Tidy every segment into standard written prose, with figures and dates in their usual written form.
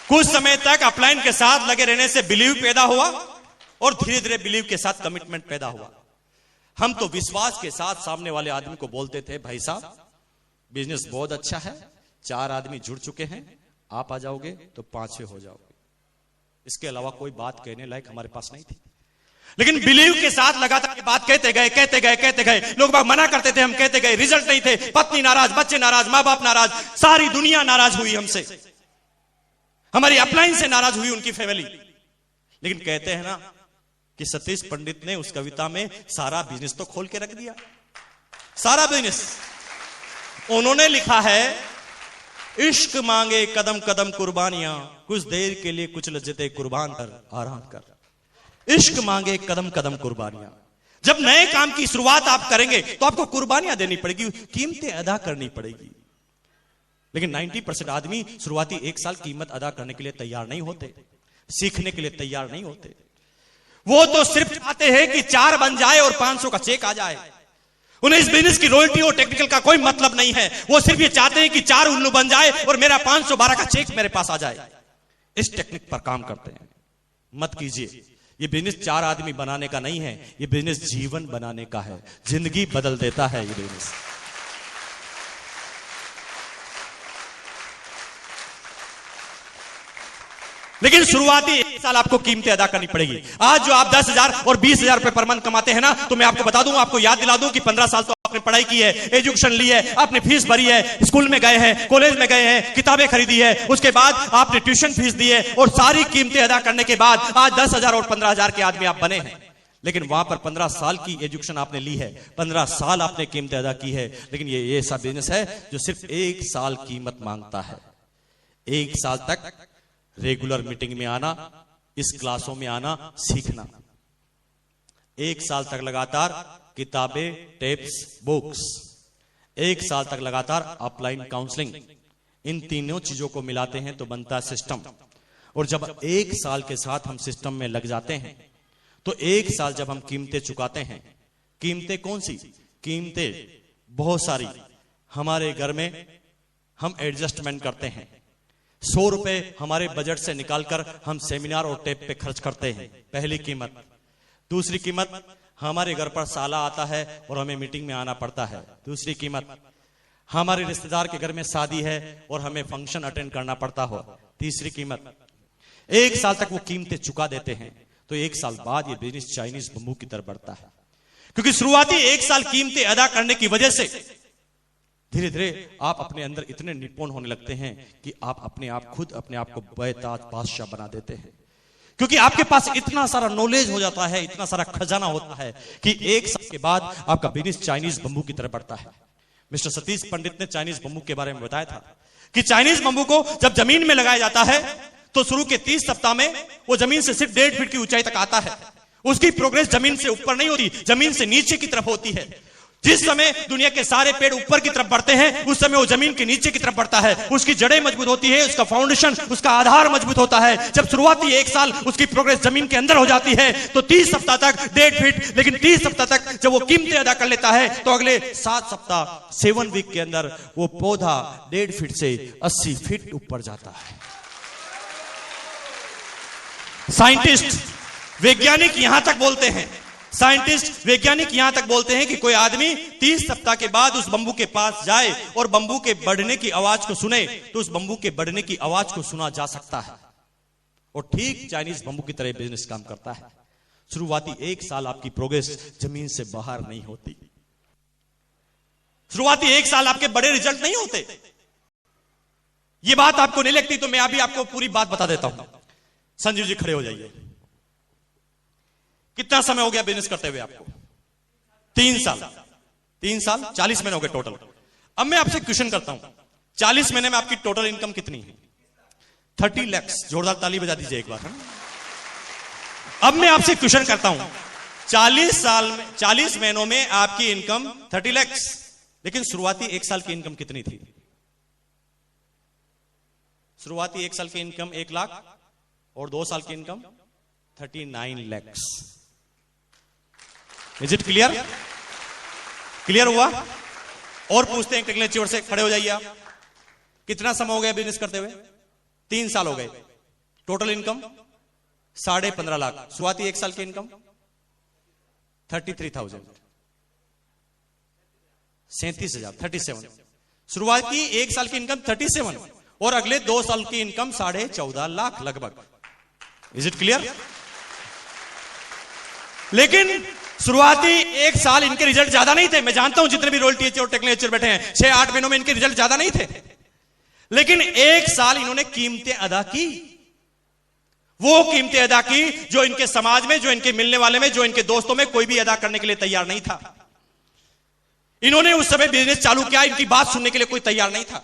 कुछ समय तक अपलाइन के साथ लगे रहने से बिलीव पैदा हुआ और धीरे धीरे बिलीव के साथ कमिटमेंट पैदा हुआ। हम तो विश्वास के साथ सामने वाले आदमी को बोलते थे, भाई साहब बिजनेस बहुत अच्छा है, 4 आदमी जुड़ चुके हैं, आप आ जाओगे तो 5-6 हो जाओगे। इसके अलावा कोई बात कहने लायक हमारे पास नहीं थी। लेकिन बिलीव के साथ लगातार बात कहते गए। लोग बाग मना करते थे, हम कहते गए, रिजल्ट नहीं थे। पत्नी नाराज, बच्चे नाराज, मां बाप नाराज, सारी दुनिया नाराज हुई हमसे, हमारी अपलाइन से नाराज हुई उनकी फैमिली। लेकिन कहते हैं ना कि सतीश पंडित ने उस कविता में सारा बिजनेस तो खोल के रख दिया। सारा बिजनेस उन्होंने लिखा है, इश्क मांगे कदम कदम कुर्बानियां, कुछ देर के लिए कुछ लज्जतें कुर्बान कर, आराम कर। इश्क मांगे कदम कदम कुर्बानियां। जब नए काम की शुरुआत आप करेंगे तो आपको कुर्बानियां देनी पड़ेगी, कीमतें अदा करनी पड़ेगी। लेकिन 90% आदमी शुरुआती 1 साल कीमत अदा करने के लिए तैयार नहीं होते, सीखने के लिए तैयार नहीं होते। वो तो सिर्फ चाहते हैं कि 4 बन जाए और 500 का चेक आ जाए। उन्हें इस बिजनेस की रॉयल्टी और टेक्निकल का कोई मतलब नहीं है। वो सिर्फ ये चाहते हैं कि 4 उल्लू बन जाए और मेरा 512 का चेक मेरे पास आ जाए। इस टेक्निक पर काम करते हैं। मत कीजिए। ये बिजनेस 4 आदमी बनाने का नहीं है, ये बिजनेस जीवन बनाने का है। जिंदगी बदल देता है ये बिजनेस। लेकिन शुरुआती 1 साल आपको कीमतें अदा करनी पड़ेगी। आज जो आप 10,000 और 20,000 रुपए पर मंथ कमाते हैं ना, तो मैं आपको बता दूं, आपको याद दिला दूं कि 15 साल तो आपने पढ़ाई की है, एजुकेशन ली है, आपने फीस भरी है, स्कूल में गए हैं, कॉलेज में गए हैं, किताबें खरीदी है, उसके बाद आपने ट्यूशन फीस दी है और सारी कीमतें अदा करने के बाद आज 10,000 और 15,000 के आदमी आप बने हैं। लेकिन वहां पर 15 साल की एजुकेशन आपने ली है, 15 साल आपने कीमतें अदा की है। लेकिन ये ऐसा बिजनेस है जो सिर्फ 1 साल कीमत मांगता है। 1 साल तक रेगुलर मीटिंग में आना, इस क्लासों में आना, सीखना। 1 साल तक लगातार किताबें, टेप्स, बुक्स। 1 साल तक लगातार अपलाइन काउंसलिंग। इन तीनों चीजों को मिलाते हैं तो बनता है सिस्टम। और जब 1 साल के साथ हम सिस्टम में लग जाते हैं तो 1 साल जब हम कीमतें चुकाते हैं, कीमतें कौन सी? कीमतें बहुत सारी। हमारे घर में हम एडजस्टमेंट करते हैं। 100 रुपए हमारे बजट से निकालकर हम सेमिनार और टेप पे खर्च करते हैं, पहली कीमत। दूसरी कीमत, हमारे घर पर साला आता है और हमें मीटिंग में आना पड़ता है, दूसरी कीमत। हमारे रिश्तेदार के घर में शादी है और हमें फंक्शन अटेंड करना पड़ता हो, तीसरी कीमत। 1 साल तक वो कीमतें चुका देते हैं तो 1 साल बाद ये बिजनेस चाइनीज बम्बू की तरफ बढ़ता है। क्योंकि शुरुआती 1 साल कीमतें अदा करने की वजह से धीरे धीरे आप अपने अंदर इतने निपुण होने लगते हैं कि आप अपने आप खुद अपने आप को बेताज बादशाह बना देते हैं। क्योंकि आपके पास इतना सारा नॉलेज हो जाता है, इतना सारा खजाना होता है कि 1 साल के बाद आपका बिजनेस चाइनीज बम्बू की तरफ बढ़ता है। मिस्टर सतीश पंडित ने चाइनीज बम्बू के बारे में बताया था कि चाइनीज बम्बू को जब जमीन में लगाया जाता है तो शुरू के 30 सप्ताह में वो जमीन से सिर्फ 1.5 फीट की ऊंचाई तक आता है। उसकी प्रोग्रेस जमीन से ऊपर नहीं होती, जमीन से नीचे की तरफ होती है। जिस समय दुनिया के सारे पेड़ ऊपर की तरफ बढ़ते हैं, उस समय वो जमीन के नीचे की तरफ बढ़ता है। उसकी जड़ें मजबूत होती है, उसका फाउंडेशन, उसका आधार मजबूत होता है। जब शुरुआती 1 साल उसकी प्रोग्रेस जमीन के अंदर हो जाती है तो 30 सप्ताह तक 1.5 फीट, लेकिन 30 सप्ताह तक जब वो कीमतें अदा कर लेता है तो अगले 7 सप्ताह 7 वीक के अंदर वो पौधा 1.5 फीट से 80 फीट ऊपर जाता है। साइंटिस्ट, वैज्ञानिक यहां तक बोलते हैं, वैज्ञानिक यहां तक बोलते हैं कि कोई आदमी 30 सप्ताह के बाद उस बंबू के पास जाए और बंबू के बढ़ने की आवाज को सुने तो उस बंबू के बढ़ने की आवाज को सुना जा सकता है। और ठीक चाइनीज बंबू की तरह बिजनेस काम करता है। शुरुआती 1 साल आपकी प्रोग्रेस जमीन से बाहर नहीं होती। शुरुआती 1 साल आपके बड़े रिजल्ट नहीं होते। ये बात आपको नहीं लगती तो मैं अभी आपको पूरी बात बता देता हूं। संजीव जी खड़े हो जाइए। कितना समय हो गया बिजनेस करते हुए आपको? 3 साल। 3 साल 40 महीने हो गए टोटल। अब मैं आपसे क्वेश्चन करता हूं, 40 महीने में आपकी टोटल इनकम कितनी है? 30 लाख। जोरदार ताली बजा दीजिए एक बार। अब मैं आपसे क्वेश्चन करता हूं, 40 महीनों में आपकी इनकम 30 लाख, लेकिन शुरुआती 1 साल की इनकम कितनी थी? शुरुआती 1 साल की इनकम 1 लाख और 2 साल की income 39 lakh. Is it clear? Clear हुआ? और पूछते हैं टेक्निकल से, खड़े हो जाइए आप। कितना समय हो गया बिजनेस करते हुए? 3 साल हो गए। Total income 15.5 lakh. शुरुआती 1 साल की इनकम 33,000, 37,000, 37। शुरुआती 1 साल की इनकम 37 और अगले 2 साल की इनकम 14.5 लाख लगभग। Is it clear? लेकिन शुरुआती 1 साल इनके रिजल्ट ज्यादा नहीं थे। मैं जानता हूं जितने भी रोल टीचर और टेक्निकल टीचर बैठे हैं, 6-8 महीनों में इनके रिजल्ट ज्यादा नहीं थे। लेकिन 1 साल इन्होंने कीमतें अदा की, वो कीमतें अदा की जो इनके समाज में, जो इनके मिलने वाले में, जो इनके दोस्तों में कोई भी अदा करने के लिए तैयार नहीं था। इन्होंने उस समय बिजनेस चालू किया, इनकी बात सुनने के लिए कोई तैयार नहीं था।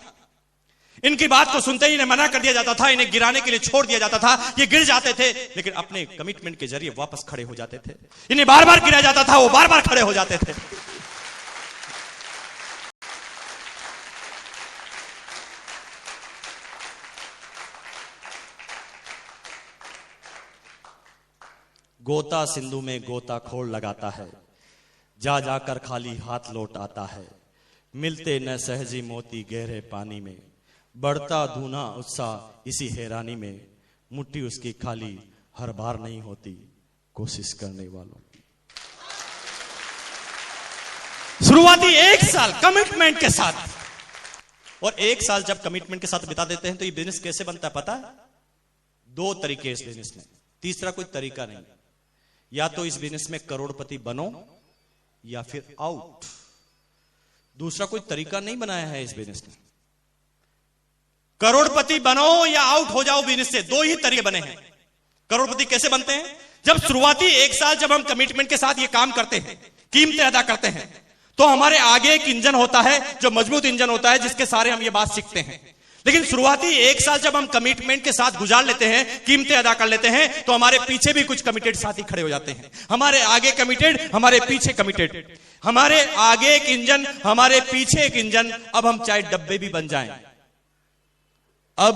इनकी बात को सुनते ही इन्हें मना कर दिया जाता था, इन्हें गिराने के लिए छोड़ दिया जाता था। ये गिर जाते थे लेकिन अपने कमिटमेंट के जरिए वापस खड़े हो जाते थे। इन्हें बार बार गिराया जाता था, वो बार बार खड़े हो जाते थे। गोता सिंधु में गोताखोर लगाता है, जा जाकर खाली हाथ लौट आता है। मिलते न सहजी मोती गहरे पानी में, बढ़ता धूना उत्साह इसी हैरानी में। मुट्ठी उसकी खाली हर बार नहीं होती कोशिश करने वालों की। शुरुआती 1 साल कमिटमेंट के साथ, और 1 साल जब कमिटमेंट के साथ बिता देते हैं तो ये बिजनेस कैसे बनता है पता है? 2 तरीके इस बिजनेस में, तीसरा कोई तरीका नहीं। या तो इस बिजनेस में करोड़पति बनो या फिर आउट। दूसरा कोई तरीका नहीं बनाया है इस बिजनेस ने। करोड़पति बनो या आउट हो जाओ बिजनेस से, 2 ही तरीके बने हैं। करोड़पति कैसे बनते हैं? जब शुरुआती 1 साल जब हम कमिटमेंट के साथ ये काम करते हैं, कीमतें अदा करते हैं, तो हमारे आगे एक इंजन होता है जो मजबूत इंजन होता है, जिसके सारे हम ये बात सीखते हैं। लेकिन शुरुआती 1 साल जब हम कमिटमेंट के साथ गुजार लेते हैं, कीमतें अदा कर लेते हैं, तो हमारे पीछे भी कुछ कमिटेड साथी खड़े हो जाते हैं। हमारे आगे कमिटेड, हमारे पीछे कमिटेड, हमारे आगे एक इंजन, हमारे पीछे एक इंजन। अब हम चाहे डब्बे भी बन जाएं, अब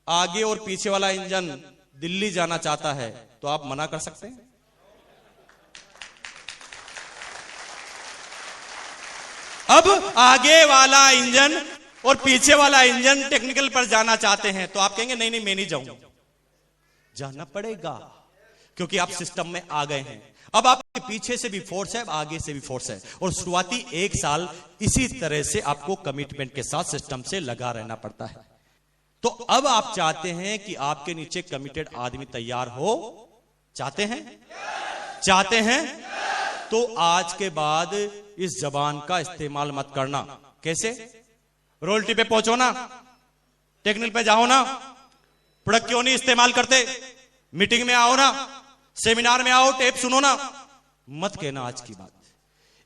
आगे और पीछे वाला इंजन दिल्ली जाना चाहता है तो आप मना कर सकते हैं? अब आगे वाला इंजन और पीछे वाला इंजन टेक्निकल पर जाना चाहते हैं तो आप कहेंगे नहीं नहीं मैं नहीं जाऊंगा। जाना पड़ेगा क्योंकि आप सिस्टम में आ गए हैं। अब आपके पीछे से भी फोर्स है, आगे से भी फोर्स है, और शुरुआती 1 साल इसी तरह से आपको कमिटमेंट के साथ सिस्टम से लगा रहना पड़ता है। तो अब आप चाहते हैं कि आपके नीचे कमिटेड आदमी तैयार हो, चाहते हैं? चाहते हैं? तो आज के बाद इस जबान का इस्तेमाल मत करना। कैसे? रोयल्टी पे पहुंचो ना, टेक्निकल पे जाओ ना, प्रोडक्ट क्यों नहीं इस्तेमाल करते, मीटिंग में आओ ना, सेमिनार में आओ, टेप सुनो ना। मत कहना आज की बात,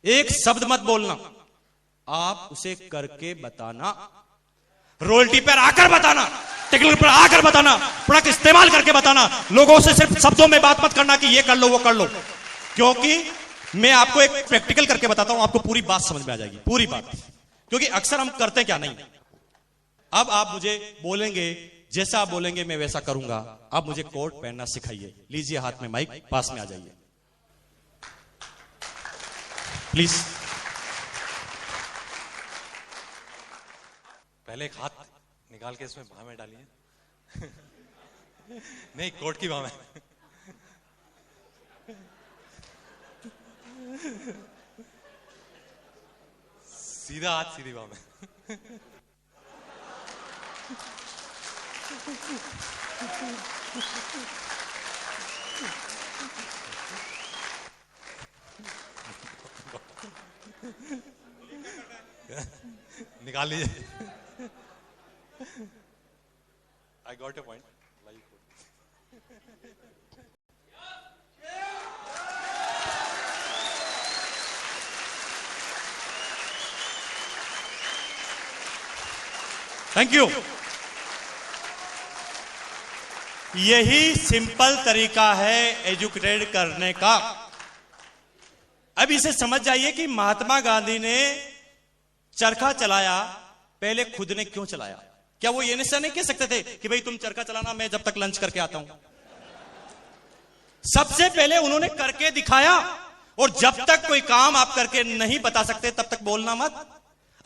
एक शब्द मत बोलना, आप उसे करके बताना, रोयल्टी पर आकर बताना, टेक्निकल पर आकर बताना, प्रोडक्ट इस्तेमाल करके बताना। लोगों से सिर्फ शब्दों में बात मत करना कि ये कर लो वो कर लो, क्योंकि मैं आपको एक प्रैक्टिकल करके बताता हूं, आपको पूरी बात समझ में आ जाएगी, पूरी बात। क्योंकि अक्सर हम करते क्या नहीं। अब आप मुझे बोलेंगे, जैसा आप बोलेंगे मैं वैसा करूंगा। आप मुझे कोट पहनना सिखाइए। लीजिए हाथ में माइक, पास में आ जाइए प्लीज। पहले एक हाथ निकाल के इसमें बाह में डालिए। नहीं, कोट की बाह में। सीधा हाथ सीधी बाह में। निकाल लीजिए। I got your point. Thank you. यही सिंपल तरीका है एजुकेटेड करने का। अब इसे समझ जाइए कि महात्मा गांधी ने चरखा चलाया, पहले खुद ने क्यों चलाया? क्या वो ये निश्चय नहीं कह सकते थे कि भाई तुम चरखा चलाना, मैं जब तक लंच करके आता हूं? सबसे पहले उन्होंने करके दिखाया। और जब तक कोई काम आप करके नहीं बता सकते तब तक बोलना मत।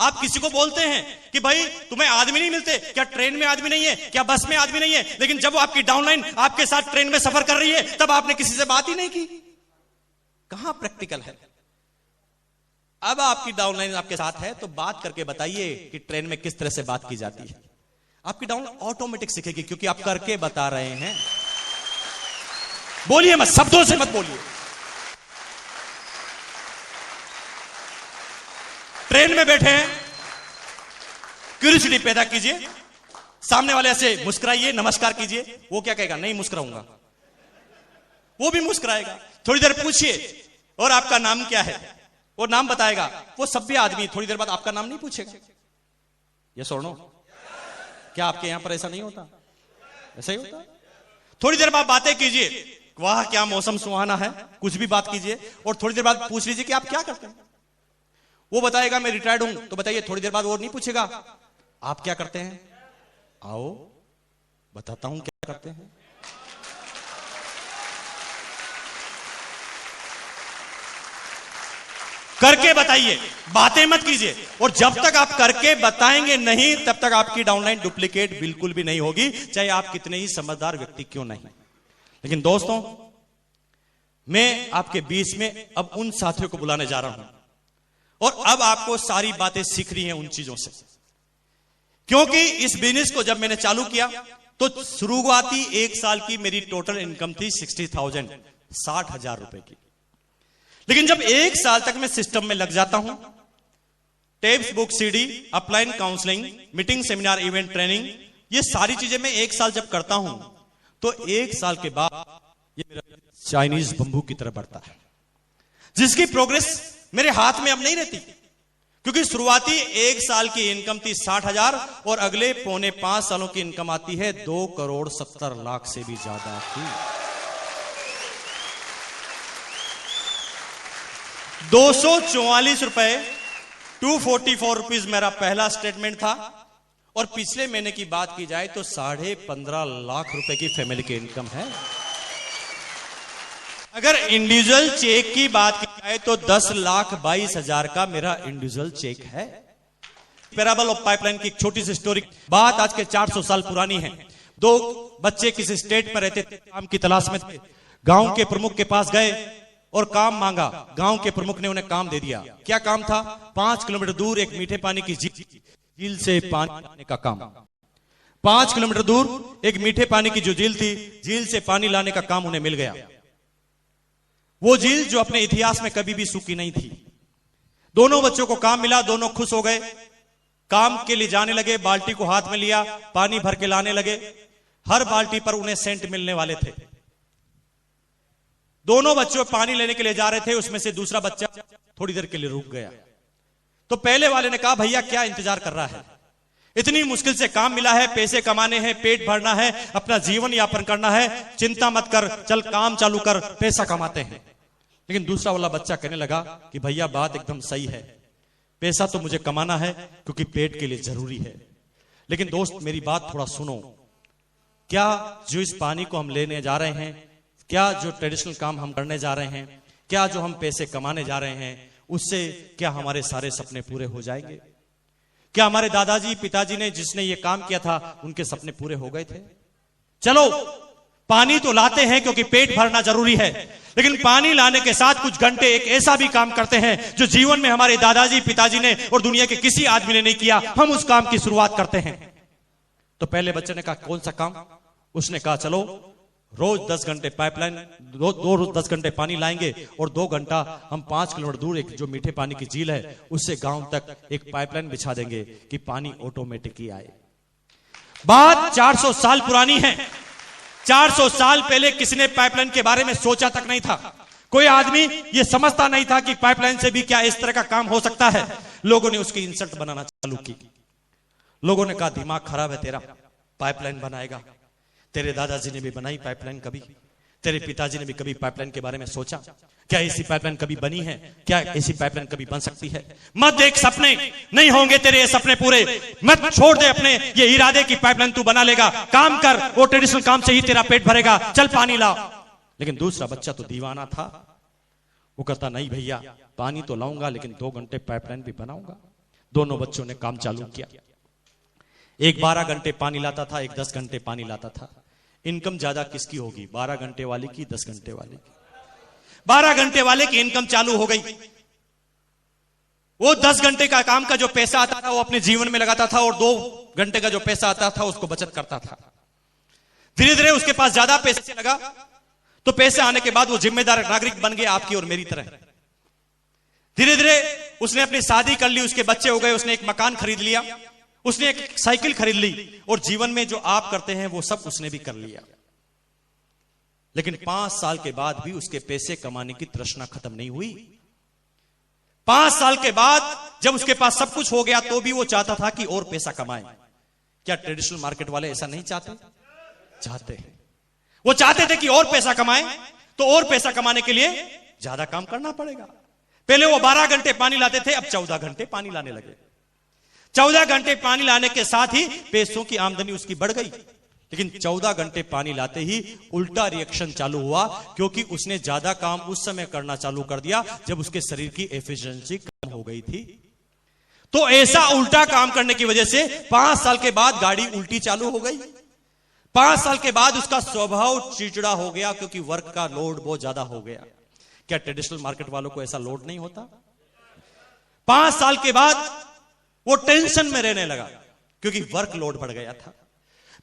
आप किसी को बोलते हैं कि भाई तुम्हें आदमी नहीं मिलते क्या, ट्रेन में आदमी नहीं है क्या, बस में आदमी नहीं है, लेकिन जब वो आपकी डाउनलाइन आपके साथ ट्रेन में सफर कर रही है तब आपने किसी से बात ही नहीं की। कहां प्रैक्टिकल है? अब आपकी डाउनलाइन आपके साथ है तो बात करके बताइए कि ट्रेन में किस तरह से बात की जाती है। आपकी डाउनलाइन ऑटोमेटिक सीखेगी क्योंकि आप करके बता रहे हैं। बोलिए मत, शब्दों से मत बोलिए। ट्रेन में बैठे हैं, क्यूरियोसिटी पैदा कीजिए, सामने वाले से मुस्कुराइए, नमस्कार कीजिए। वो क्या कहेगा? नहीं मुस्कुराऊंगा। वो भी मुस्कुराएगा। थोड़ी देर पूछिए और आपका नाम क्या है, वो नाम बताएगा। वो सभ्य आदमी थोड़ी देर बाद आपका नाम नहीं पूछेगा। ये सुनो, क्या आपके यहां पर ऐसा नहीं होता? ऐसा ही होता है। थोड़ी देर बाद बातें कीजिए, वाह क्या मौसम सुहाना है, कुछ भी बात कीजिए और थोड़ी देर बाद पूछ लीजिए कि आप क्या करते हैं। वो बताएगा मैं रिटायर्ड हूं, तो बताइए। थोड़ी देर बाद वो नहीं पूछेगा आप क्या करते हैं, आओ बताता हूं क्या करते हैं। करके बताइए, बातें मत कीजिए। और जब तक आप करके बताएंगे नहीं तब तक आपकी डाउनलाइन डुप्लीकेट बिल्कुल भी नहीं होगी, चाहे आप कितने ही समझदार व्यक्ति क्यों नहीं। लेकिन दोस्तों, मैं आपके बीच में अब उन साथियों को बुलाने जा रहा हूं और अब आपको सारी बातें सीखनी है उन चीजों से। क्योंकि इस बिजनेस को जब मैंने चालू किया तो शुरुआती एक साल की मेरी टोटल इनकम थी 60,000, 60,000 रुपए की। लेकिन जब एक साल तक मैं सिस्टम में लग जाता हूं, tapes, book, CD, upline counselling, meeting, seminar, event, training, ये सारी चीजें मैं एक साल जब करता हूं तो एक साल के बाद ये मेरा चाइनीज बंबू की तरह बढ़ता है, जिसकी प्रोग्रेस मेरे हाथ में अब नहीं रहती। क्योंकि शुरुआती एक साल की इनकम थी 60,000 और अगले पौने 5 सालों की इनकम आती है 2,70,00,000 से भी ज्यादा की। 244 रुपए, 244 रुपीज मेरा पहला स्टेटमेंट था। और पिछले महीने की बात की जाए तो 15.5 लाख रुपए की फैमिली की इनकम है। अगर इंडिविजुअल चेक की बात की जाए तो 10,22,000 का मेरा इंडिविजुअल चेक है। पैराबल ऑफ पाइपलाइन की एक छोटी सी स्टोरी, बात आज के 400 साल पुरानी है। 2 बच्चे किसी स्टेट में रहते थे, काम की तलाश में थे। गांव के प्रमुख के पास गए और काम मांगा। गांव के प्रमुख ने उन्हें काम दे दिया। क्या काम था? 5 किलोमीटर दूर एक मीठे पानी की झील से पानी लाने का काम। 5 किलोमीटर दूर एक मीठे पानी की जो झील थी, झील से पानी लाने का काम उन्हें मिल गया। वो झील जो अपने इतिहास में कभी भी सूखी नहीं थी। दोनों बच्चों को काम मिला, दोनों खुश हो गए। काम के लिए जाने लगे, बाल्टी को हाथ में लिया, पानी भर के लाने लगे। हर बाल्टी पर उन्हें सेंट मिलने वाले थे। दोनों बच्चों पानी लेने के लिए जा रहे थे, उसमें से दूसरा बच्चा थोड़ी देर के लिए रुक गया। तो पहले वाले ने कहा, भैया क्या इंतजार कर रहा है, इतनी मुश्किल से काम मिला है, पैसे कमाने हैं, पेट भरना है, अपना जीवन यापन करना है, चिंता मत कर, चल काम चालू कर, पैसा कमाते हैं। लेकिन दूसरा वाला बच्चा कहने लगा कि भैया बात एकदम सही है, पैसा तो मुझे कमाना है क्योंकि पेट के लिए जरूरी है। लेकिन दोस्त मेरी बात थोड़ा सुनो, क्या जो इस पानी को हम लेने जा रहे हैं, क्या जो ट्रेडिशनल काम हम करने जा रहे हैं, क्या जो हम पैसे कमाने जा रहे हैं, उससे क्या हमारे सारे सपने पूरे हो जाएंगे? क्या हमारे दादाजी पिताजी ने जिसने ये काम किया था उनके सपने पूरे हो गए थे? चलो पानी तो लाते हैं क्योंकि पेट भरना जरूरी है, लेकिन पानी लाने के साथ कुछ घंटे एक ऐसा भी काम करते हैं जो जीवन में हमारे दादाजी पिताजी ने और दुनिया के किसी आदमी ने नहीं किया, हम उस काम की शुरुआत करते हैं। तो पहले बच्चे ने कहा कौन सा काम? उसने कहा चलो रोज 10 घंटे पाइपलाइन, रोज 10 घंटे पानी लाएंगे और 2 घंटा हम 5 किलोमीटर दूर एक जो मीठे पानी की झील है उससे गांव तक एक पाइपलाइन बिछा देंगे कि पानी ऑटोमेटिक ही आए। बात 400 साल पुरानी है। 400 साल पहले किसी ने पाइपलाइन के बारे में सोचा तक नहीं था। कोई आदमी ये समझता नहीं था कि पाइपलाइन से भी क्या इस तरह का काम हो सकता है। लोगों ने उसकी इंसल्ट बनाना चालू की। लोगों ने कहा दिमाग खराब है तेरा, पाइपलाइन बनाएगा? तेरे दादाजी ने भी बनाई पाइपलाइन कभी? तेरे पिताजी ने भी कभी पाइपलाइन के बारे में सोचा? क्या ऐसी पाइपलाइन कभी बनी है? क्या ऐसी पाइपलाइन कभी बन सकती है? मत देख सपने, नहीं होंगे तेरे ये सपने पूरे। मत छोड़ दे अपने ये इरादे की पाइपलाइन तू बना लेगा। काम कर, वो ट्रेडिशनल काम से ही तेरा पेट भरेगा, चल पानी ला। लेकिन दूसरा बच्चा तो दीवाना था। वो कहता नहीं भैया पानी तो लाऊंगा लेकिन 2 घंटे पाइपलाइन भी बनाऊंगा। दोनों बच्चों ने काम चालू किया। एक 12 घंटे पानी लाता था, एक 10 घंटे पानी लाता था। इनकम ज्यादा किसकी होगी, 12 घंटे वाले की, 10 घंटे वाले की? 12 घंटे वाले की इनकम चालू हो गई। वो 10 घंटे का काम का जो पैसा आता था वो अपने जीवन में लगाता था, और 2 घंटे का जो पैसा आता था उसको बचत करता था। धीरे धीरे उसके पास ज्यादा पैसे लगा, तो पैसे आने के बाद वो जिम्मेदार नागरिक बन गया, आपकी और मेरी तरह। धीरे धीरे उसने अपनी शादी कर ली, उसके बच्चे हो गए, उसने एक मकान खरीद लिया, उसने एक साइकिल खरीद ली, और जीवन में जो आप करते हैं वो सब उसने भी कर लिया। लेकिन 5 साल के बाद भी उसके पैसे कमाने की तृष्णा खत्म नहीं हुई। 5 साल के बाद जब उसके पास सब कुछ हो गया तो भी वो चाहता था कि और पैसा कमाए। क्या ट्रेडिशनल मार्केट वाले ऐसा नहीं चाहते? चाहते हैं। वो चाहते थे कि और पैसा कमाए, तो और पैसा कमाने के लिए ज्यादा काम करना पड़ेगा। पहले वो 12 घंटे पानी लाते थे, अब 14 घंटे पानी लाने लगे। 14 घंटे पानी लाने के साथ ही पैसों की आमदनी उसकी बढ़ गई। लेकिन 14 घंटे पानी लाते ही उल्टा रिएक्शन चालू हुआ, क्योंकि उसने ज्यादा काम उस समय करना चालू कर दिया जब उसके शरीर की एफिशिएंसी कम हो गई थी। तो ऐसा उल्टा काम करने की वजह से 5 साल के बाद गाड़ी उल्टी चालू हो गई। 5 साल के बाद उसका स्वभाव चिड़चिड़ा हो गया, क्योंकि वर्क का लोड बहुत ज्यादा हो गया। क्या ट्रेडिशनल मार्केट वालों को ऐसा लोड नहीं होता? 5 साल के बाद वो टेंशन में रहने लगा, क्योंकि वर्क लोड बढ़ गया था।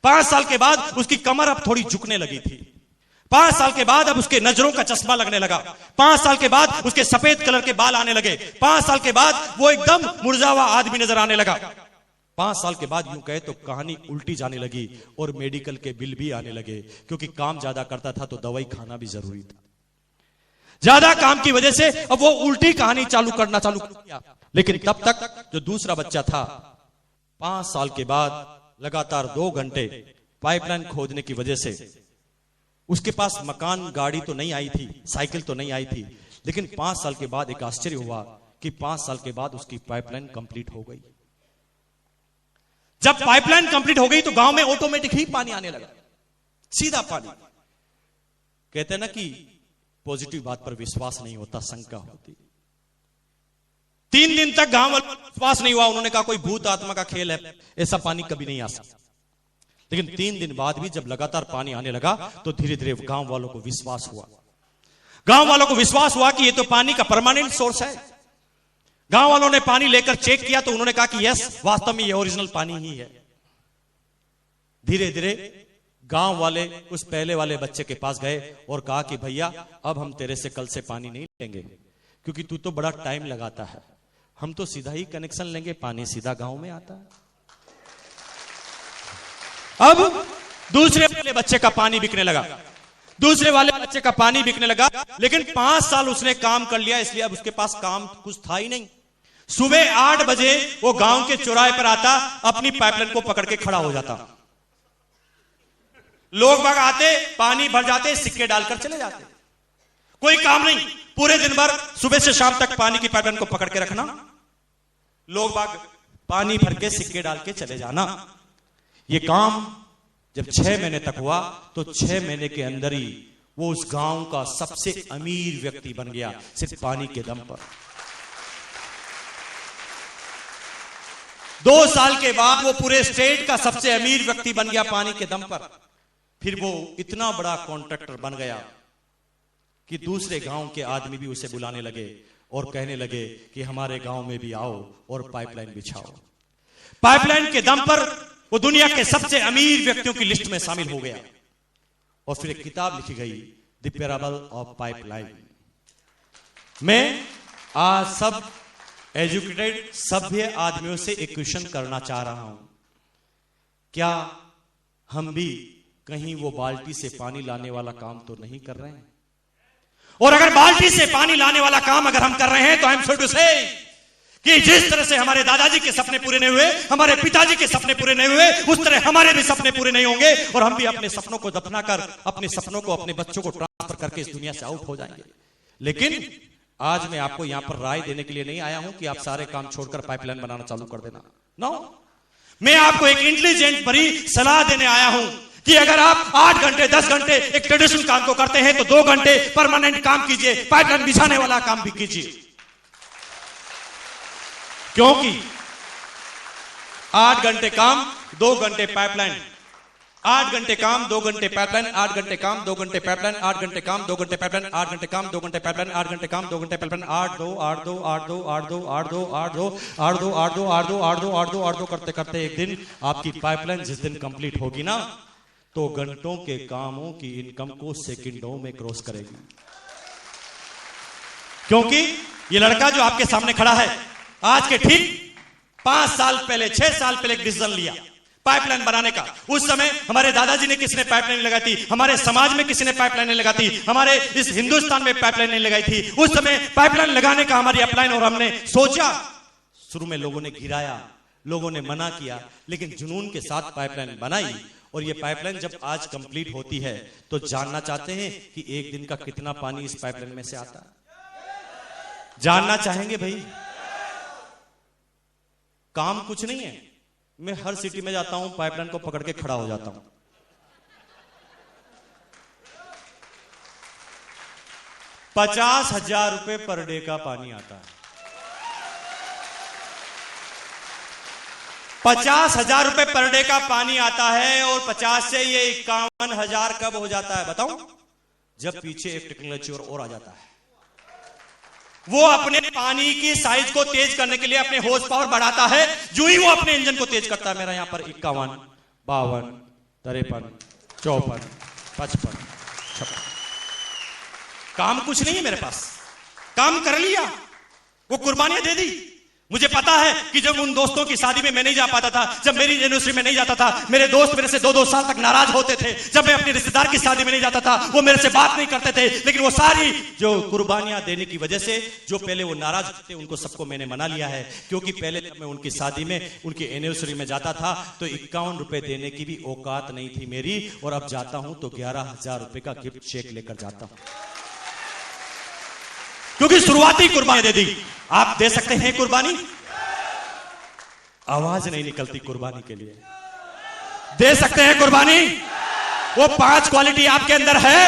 5 साल के बाद उसकी कमर अब थोड़ी झुकने लगी थी। 5 साल के बाद अब उसके नजरों का चश्मा लगने लगा। 5 साल के बाद उसके सफेद कलर के बाल आने लगे। 5 साल के बाद वो एकदम मुरझावा आदमी नजर आने लगा। 5 साल के बाद यूं कहे तो कहानी उल्टी जाने लगी, और मेडिकल के बिल भी आने लगे, क्योंकि काम ज्यादा करता था तो दवाई खाना भी जरूरी था। ज्यादा काम की वजह से अब वो उल्टी कहानी करना चालू कर दिया। लेकिन तब तक जो दूसरा बच्चा था, 5 साल के बाद लगातार 2 घंटे पाइपलाइन खोदने की वजह से उसके पास मकान, गाड़ी तो नहीं आई थी, साइकिल तो नहीं आई थी, लेकिन 5 साल के बाद एक आश्चर्य हुआ कि 5 साल के बाद उसकी पाइपलाइन कंप्लीट हो गई। जब पाइपलाइन कंप्लीट हो गई तो गांव में ऑटोमेटिक ही पानी आने लगा, सीधा पानी। कहते हैं ना कि पॉजिटिव बात पर विश्वास नहीं होता, शंका होती। 3 दिन तक गांव वालों को विश्वास नहीं हुआ। उन्होंने कहा कोई भूत आत्मा का खेल है, ऐसा पानी कभी नहीं आ सकता। लेकिन 3 दिन बाद भी जब लगातार पानी आने लगा तो धीरे धीरे गांव वालों को विश्वास हुआ। गांव वालों को विश्वास हुआ कि ये तो पानी का परमानेंट सोर्स है। गांव वालों ने पानी लेकर चेक किया तो उन्होंने कहा कि यस, वास्तव में ये ओरिजिनल पानी ही है। धीरे धीरे गांव वाले उस पहले वाले बच्चे के पास गए और कहा कि भैया अब हम तेरे से कल से पानी नहीं लेंगे, क्योंकि तू तो बड़ा टाइम लगाता है। हम तो सीधा ही कनेक्शन लेंगे, पानी सीधा गांव में आता है। अब दूसरे वाले बच्चे का पानी बिकने लगा, दूसरे वाले बच्चे का पानी बिकने लगा। लेकिन 5 साल उसने काम कर लिया, इसलिए अब उसके पास काम कुछ था ही नहीं। सुबह 8 बजे वो गांव के चौराहे पर आता, अपनी पाइपलाइन को पकड़ के खड़ा हो जाता। लोग बाग आते, पानी भर जाते, सिक्के डालकर चले जाते। कोई काम नहीं, पूरे दिन भर सुबह से शाम तक पानी की पाइपलाइन को पकड़ के रखना, लोग बाग पानी भर के सिक्के डाल के चले जाना। ये काम जब 6 महीने तक हुआ तो 6 महीने के अंदर ही वो उस गांव का सबसे अमीर व्यक्ति बन गया, सिर्फ पानी के दम पर। 2 साल के बाद वो पूरे स्टेट का सबसे अमीर व्यक्ति बन गया पानी के दम पर। फिर वो इतना बड़ा कॉन्ट्रैक्टर बन गया कि दूसरे गांव के आदमी भी उसे बुलाने लगे और कहने लगे कि हमारे गांव में भी आओ और पाइपलाइन बिछाओ। पाइपलाइन के दम पर वो दुनिया के सबसे अमीर व्यक्तियों की लिस्ट में शामिल हो गया। और फिर एक किताब लिखी गई, द पैराबल ऑफ पाइपलाइन। मैं आज सब एजुकेटेड सभ्य आदमियों से एक क्वेश्चन करना चाह रहा हूं, क्या हम भी कहीं वो बाल्टी से पानी लाने वाला काम तो नहीं कर रहे हैं? और अगर बाल्टी से पानी लाने वाला काम अगर हम कर रहे हैं तो आई एम सॉरी टू से कि जिस तरह से हमारे दादाजी के सपने पूरे नहीं हुए, हमारे पिताजी के सपने पूरे नहीं हुए, उस तरह हमारे भी सपने पूरे नहीं होंगे और हम भी अपने सपनों को दफना कर, अपने सपनों को, अपने बच्चों को ट्रांसफर करके इस दुनिया से आउट हो जाएंगे। लेकिन आज मैं आपको यहां पर राय देने के लिए नहीं आया हूं कि आप सारे काम छोड़कर पाइपलाइन बनाना चालू कर देना। नो, मैं आपको एक इंटेलिजेंट भरी सलाह देने आया हूं कि अगर आप 8 घंटे 10 घंटे एक ट्रेडिशनल काम को करते हैं तो 2 घंटे परमानेंट काम कीजिए, पाइपलाइन बिछाने वाला काम भी कीजिए। क्योंकि 8 घंटे काम 2 घंटे पाइपलाइन, 8 घंटे काम 2 घंटे पाइपलाइन, 8 घंटे काम 2 घंटे पाइपलाइन, 8 घंटे काम 2 घंटे पाइपलाइन, 8 घंटे काम 2 घंटे पाइपलाइन, 8 घंटे काम 2 घंटे पाइपलाइन, 8 2 8 2 8 2 8 2 8 2 8 2 8 2 8 2 8 2 8 2 8 2 8 2 करते करते एक दिन आपकी पाइपलाइन जिस दिन कंप्लीट होगी ना, तो घंटों के कामों की इनकम को सेकंडों में क्रॉस करेगी। क्योंकि ये लड़का जो आपके सामने खड़ा है, आज के ठीक 5 साल पहले 6 साल पहले एक डिसीजन लिया पाइपलाइन बनाने का। उस समय हमारे दादाजी ने किसने पाइपलाइन लगाई थी, हमारे समाज में किसी ने पाइपलाइन लगाई थी, हमारे इस हिंदुस्तान में पाइपलाइन लगाई थी। उस समय पाइपलाइन लगाने का हमारी अपलाइन, और हमने सोचा, शुरू में लोगों ने घिराया, लोगों ने मना किया, लेकिन जुनून के साथ पाइपलाइन बनाई। और ये पाइपलाइन जब आज कंप्लीट होती है तो जानना चाहते हैं कि एक दिन का कितना पानी इस पाइपलाइन में से आता है? जानना चाहेंगे भाई? काम कुछ नहीं है, मैं हर सिटी में जाता हूं, पाइपलाइन को पकड़ के खड़ा हो जाता हूं। ₹50,000 पर डे का पानी आता है। ₹50,000 पर डे का पानी आता है, और 50 से ये 51,000 कब हो जाता है बताऊं? जब पीछे एक टेक्नोलॉजी और आ जाता है। वो अपने पानी की साइज को तेज करने के लिए अपने हॉर्स पावर बढ़ाता है। जो ही वो अपने इंजन को तेज करता है, मेरा यहां पर 51, 52, 53, 54, 55, 56, काम कुछ नहीं है मेरे पास, काम कर लिया, वो कुर्बानियां दे दी। मुझे पता है कि जब उन दोस्तों की शादी में मैं नहीं जा पाता था, जब मेरी एनिवर्सरी में नहीं जाता था, मेरे दोस्त मेरे से 2-2 साल तक नाराज होते थे। जब मैं अपने रिश्तेदार की शादी में नहीं जाता था, वो मेरे से बात नहीं करते थे। लेकिन वो सारी जो कुर्बानियां देने की वजह से, जो पहले वो नाराज थे, उनको सबको मैंने मना लिया है। क्योंकि पहले जब मैं उनकी शादी में, उनकी एनिवर्सरी में जाता था, तो ₹51 देने की भी औकात नहीं थी मेरी, और अब जाता हूं तो ₹11,000 का गिफ्ट चेक लेकर जाता हूं, क्योंकि शुरुआती कुर्बानी दे दी। आप दे सकते हैं कुर्बानी? आवाज नहीं निकलती कुर्बानी के लिए। दे सकते हैं कुर्बानी? वो 5 क्वालिटी आपके अंदर है।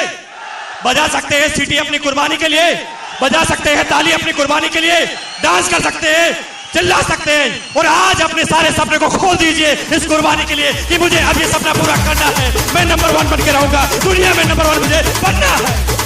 बजा सकते हैं सीटी अपनी कुर्बानी के लिए, बजा सकते हैं ताली अपनी कुर्बानी के लिए, डांस कर सकते हैं, चिल्ला सकते हैं, और आज अपने सारे सपने को खोल दीजिए इस कुर्बानी के लिए कि मुझे अब ये सपना पूरा करना है। मैं नंबर 1 बन के रहूंगा, दुनिया में नंबर 1 मुझे बनना है।